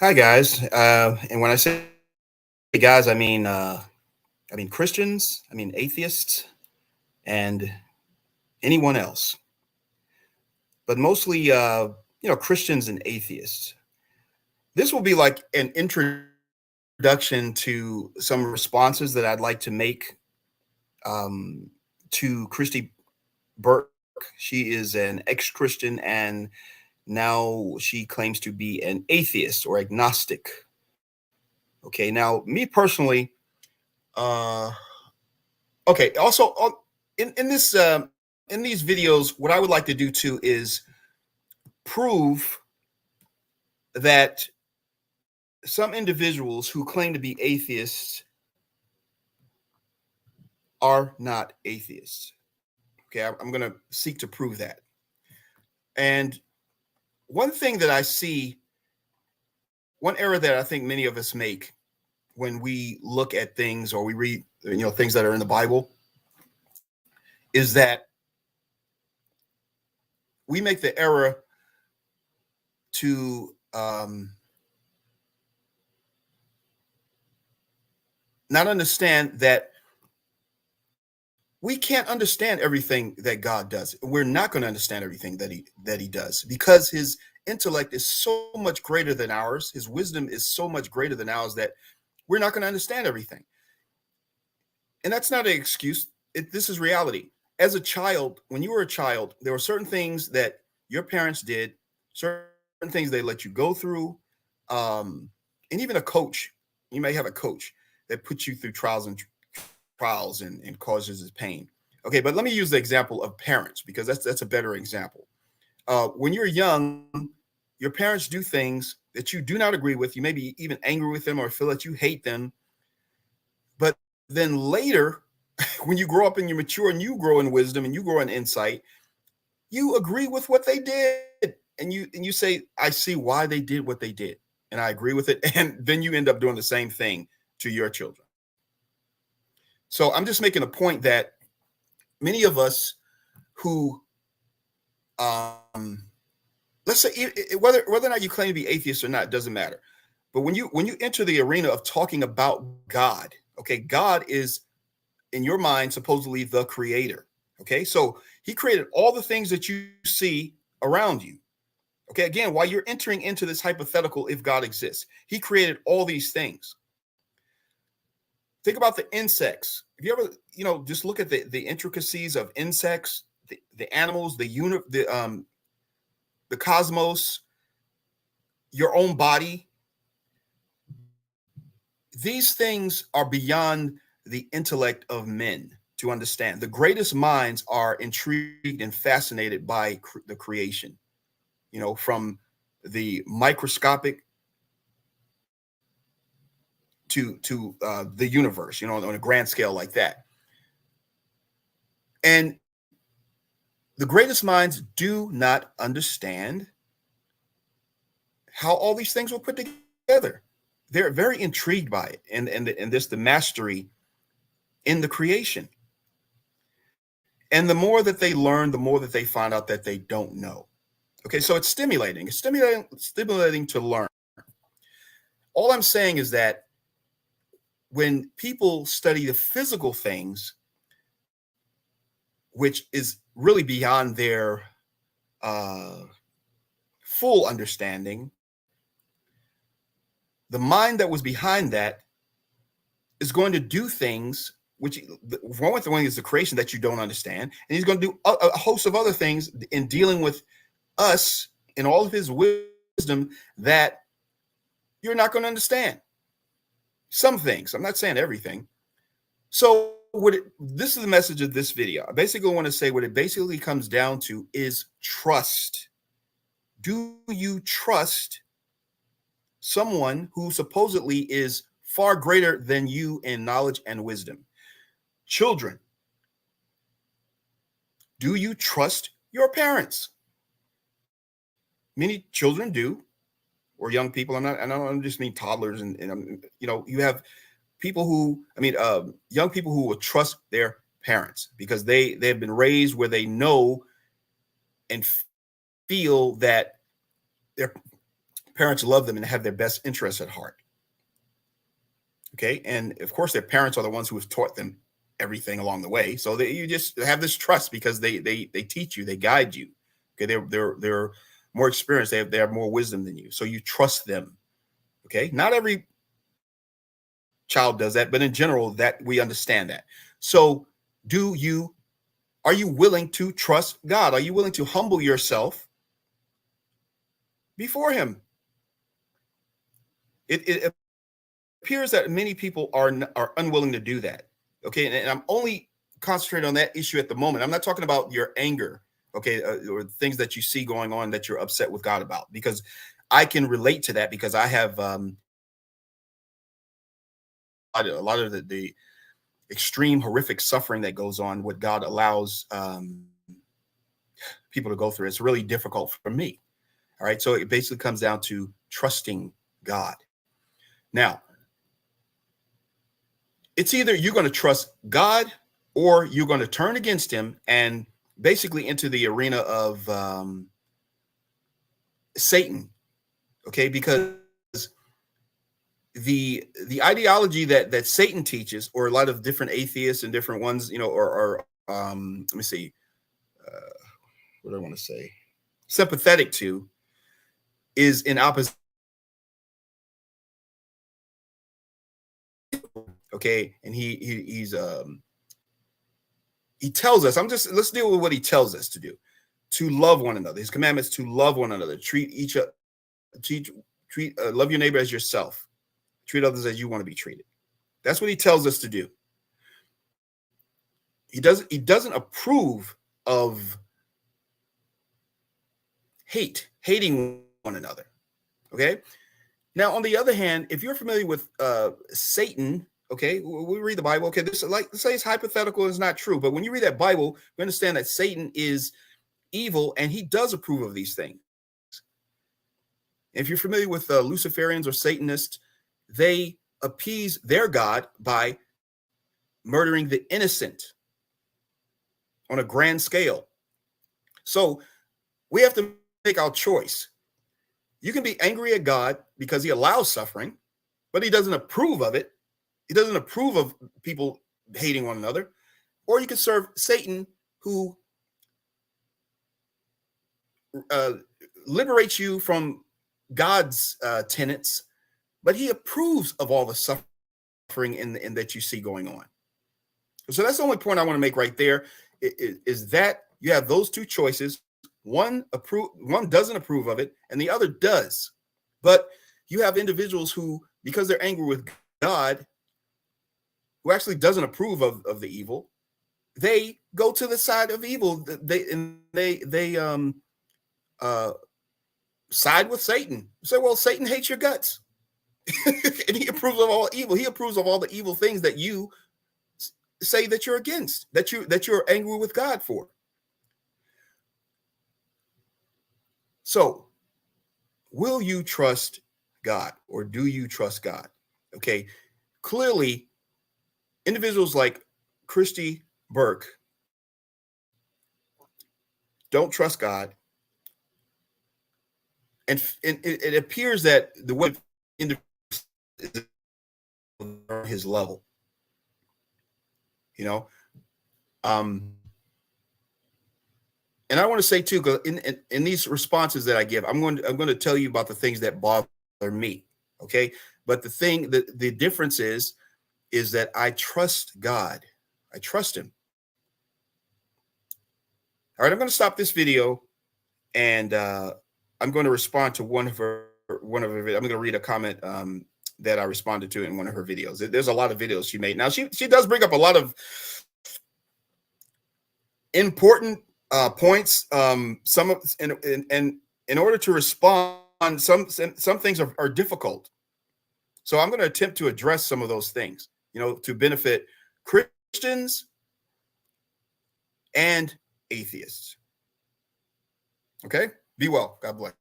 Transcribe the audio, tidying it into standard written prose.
Hi guys, and when I say guys, I mean Christians, I mean atheists, and anyone else, but mostly Christians and atheists. This will be like an introduction to some responses that I'd like to make um, to Kristi Burke. She is an ex-Christian and now she claims to be an atheist or agnostic. Okay, now me personally. Uh, Okay. Also, in these videos, what I would like to do too is prove that some individuals who claim to be atheists are not atheists. Okay, I'm going to seek to prove that. And one thing that I see, one error that I think many of us make when we look at things or we read, things that are in the Bible, is that we make the error to not understand that we can't understand everything that God does. We're not going to understand everything that he does because his intellect is so much greater than ours. His wisdom is so much greater than ours that we're not going to understand everything. And that's not an excuse. This is reality. As a child, when you were a child, there were certain things that your parents did, certain things they let you go through, and even a coach. You may have a coach that puts you through trials and causes us pain. Okay, but let me use the example of parents because that's a better example. When you're young, your parents do things that you do not agree with. You may be even angry with them or feel that you hate them. But then later, when you grow up and you mature and you grow in wisdom and you grow in insight, you agree with what they did. And you say, I see why they did what they did. And I agree with it. And then you end up doing the same thing to your children. So I'm just making a point that many of us who let's say whether or not you claim to be atheist or not doesn't matter, but when you enter the arena of talking about God, okay, God is in your mind supposedly the creator. Okay, so he created all the things that you see around you. Okay, again, while you're entering into this hypothetical, if God exists, he created all these things. Think about the insects. If you ever, just look at the intricacies of insects, the animals, the cosmos, your own body. These things are beyond the intellect of men to understand. The greatest minds are intrigued and fascinated by the creation, from the microscopic to the universe, on a grand scale like that. And the greatest minds do not understand how all these things were put together. They're very intrigued by it and this the mastery in the creation. And the more that they learn, the more that they find out that they don't know. Okay, so it's stimulating. It's stimulating to learn. All I'm saying is that when people study the physical things, which is really beyond their uh, full understanding, the mind that was behind that is going to do things which one with the one is the creation that you don't understand, and he's going to do a host of other things in dealing with us in all of his wisdom that you're not going to understand. Some things. I'm not saying everything. So this is the message of this video. I basically want to say what it basically comes down to is trust. Do you trust someone who supposedly is far greater than you in knowledge and wisdom? Children, do you trust your parents? Many children do, or young people. I don't just mean toddlers, and you have people who, young people who will trust their parents because they've been raised where they know and feel that their Parents love them and have their best interests at heart. Okay. And of course, their parents are the ones who have taught them everything along the way. So you just have this trust because they teach you, they guide you. Okay. They're more experienced. They have more wisdom than you. So you trust them. Okay. Not every child does that, but in general, that we understand that. So are you willing to trust God? Are you willing to humble yourself before him? It appears that many people are unwilling to do that. Okay. And I'm only concentrating on that issue at the moment. I'm not talking about your anger, okay, or things that you see going on that you're upset with God about, because I can relate to that because I have a lot of the extreme horrific suffering that goes on, what God allows people to go through. It's really difficult for me. All right. So it basically comes down to trusting God. Now, it's either you're going to trust God or you're going to turn against him and basically into the arena of Satan. Okay. Because the ideology that Satan teaches, or a lot of different atheists and different ones, or let me see, what do I want to say, sympathetic to, is in opposite. Okay. And he tells us, let's deal with what he tells us to do, to love one another. His commandments to love one another, love your neighbor as yourself, treat others as you want to be treated. That's what he tells us to do. He doesn't approve of hating one another. Okay. Now, on the other hand, if you're familiar with Satan, okay, we read the Bible. Okay, this, like, let's say it's hypothetical, it's not true, but when you read that Bible, you understand that Satan is evil and he does approve of these things. If you're familiar with Luciferians or Satanists, they appease their God by murdering the innocent on a grand scale. So we have to make our choice. You can be angry at God because he allows suffering, but he doesn't approve of it. He doesn't approve of people hating one another. Or you can serve Satan, who liberates you from God's tenets, but he approves of all the suffering in that you see going on. So that's the only point I want to make right there, is that you have those two choices. One doesn't approve of it, and the other does. But you have individuals who, because they're angry with God, who actually doesn't approve of the evil, they go to the side of evil. They side with Satan. Say, well, Satan hates your guts, and he approves of all evil. He approves of all the evil things that you say that you're against, that you're angry with God for. So, will you trust God, or do you trust God? Okay, clearly, individuals like Kristi Burke don't trust God, and it appears that the way is his level, and I want to say too, because in these responses that I give, I'm going to tell you about the things that bother me. Okay, but the difference is that I trust God. I trust him. All right, I'm going to stop this video, and I'm going to respond to one of her. I'm going to read a comment that I responded to in one of her videos. There's a lot of videos she made. Now she does bring up a lot of important points. Some of and in order to respond, some things are difficult. So I'm going to attempt to address some of those things, to benefit Christians and atheists. Okay, be well. God bless.